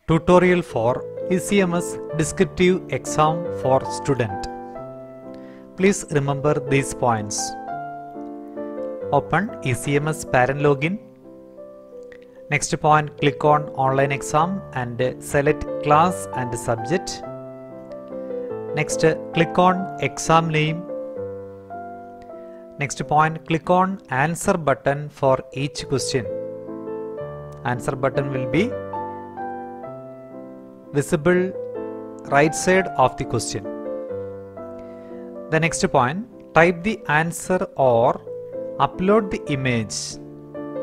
Tutorial for ECMS Descriptive Exam for Student. Please remember these points. Open ECMS parent login. Next point, click on online exam and select class and subject. Next, click on exam name. Next point, click on answer button for each question. Answer button will be visible right side of the question. The next point, type the answer or upload the image.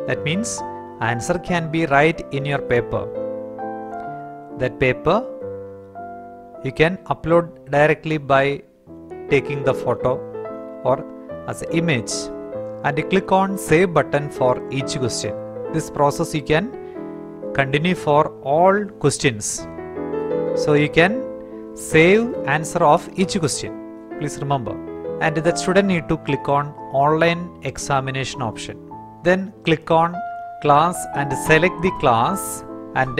That means answer can be right in your paper. That paper you can upload directly by taking the photo or as an image, and click on save button for each question. This process you can continue for all questions. So you can save answer of each question. Please remember. And the student need to click on online examination option. Then click on class and select the class and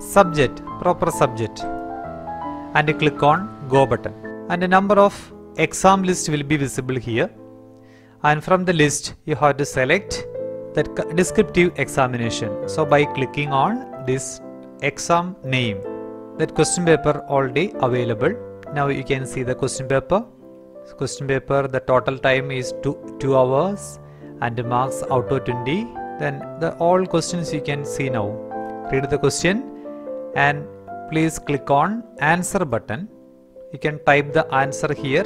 subject, proper subject, and click on go button. And the number of exam list will be visible here. And from the list you have to select that descriptive examination. So by clicking on this exam name, that question paper already available. Now you can see the question paper. Question paper, the total time is 2 hours and the marks out of 20. Then the all questions you can see now. Read the question and please click on answer button. You can type the answer here.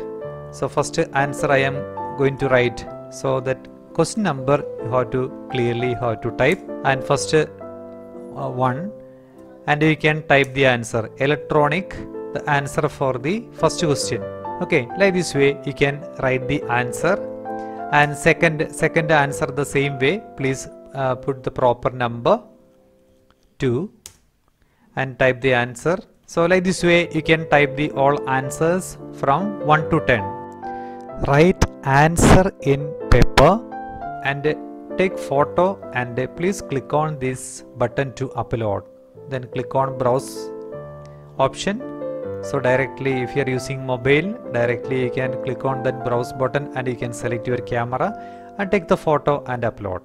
So first answer I am going to write. So that question number you have to clearly type, and first one, and you can type the answer electronic, the answer for the first question. Okay, like this way you can write the answer, and second answer the same way. Please put the proper number 2 and type the answer. So like this way you can type the all answers from 1 to 10. Write answer in paper and take photo, and please click on this button to upload. Then click on browse option. So directly if you are using mobile, directly you can click on that browse button and you can select your camera and take the photo and upload.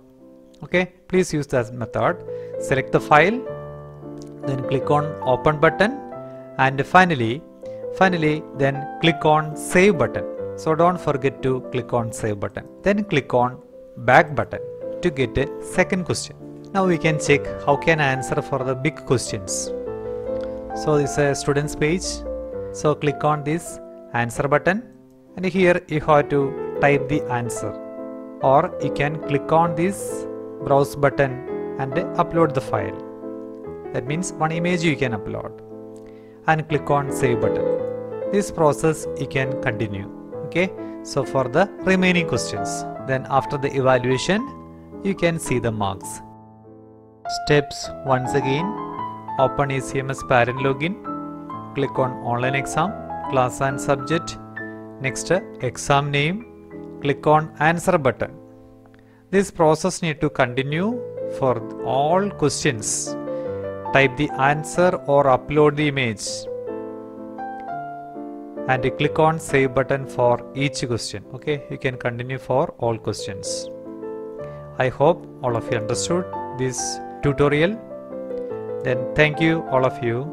Okay, please use that method. Select the file, then click on open button, and finally then click on save button. So don't forget to click on save button. Then click on back button to get a second question. Now we can check how can I answer for the big questions. So this is a student's page. So click on this answer button, and here you have to type the answer, or you can click on this browse button and upload the file. That means one image you can upload, and click on save button. This process you can continue. Okay, so for the remaining questions, then after the evaluation you can see the marks. Steps once again. Open ECMS parent login. Click on online exam, class and subject. Next, exam name. Click on answer button. This process need to continue for all questions. Type the answer or upload the image, and click on save button for each question. Okay, you can continue for all questions. I hope all of you understood this tutorial. Then thank you all of you.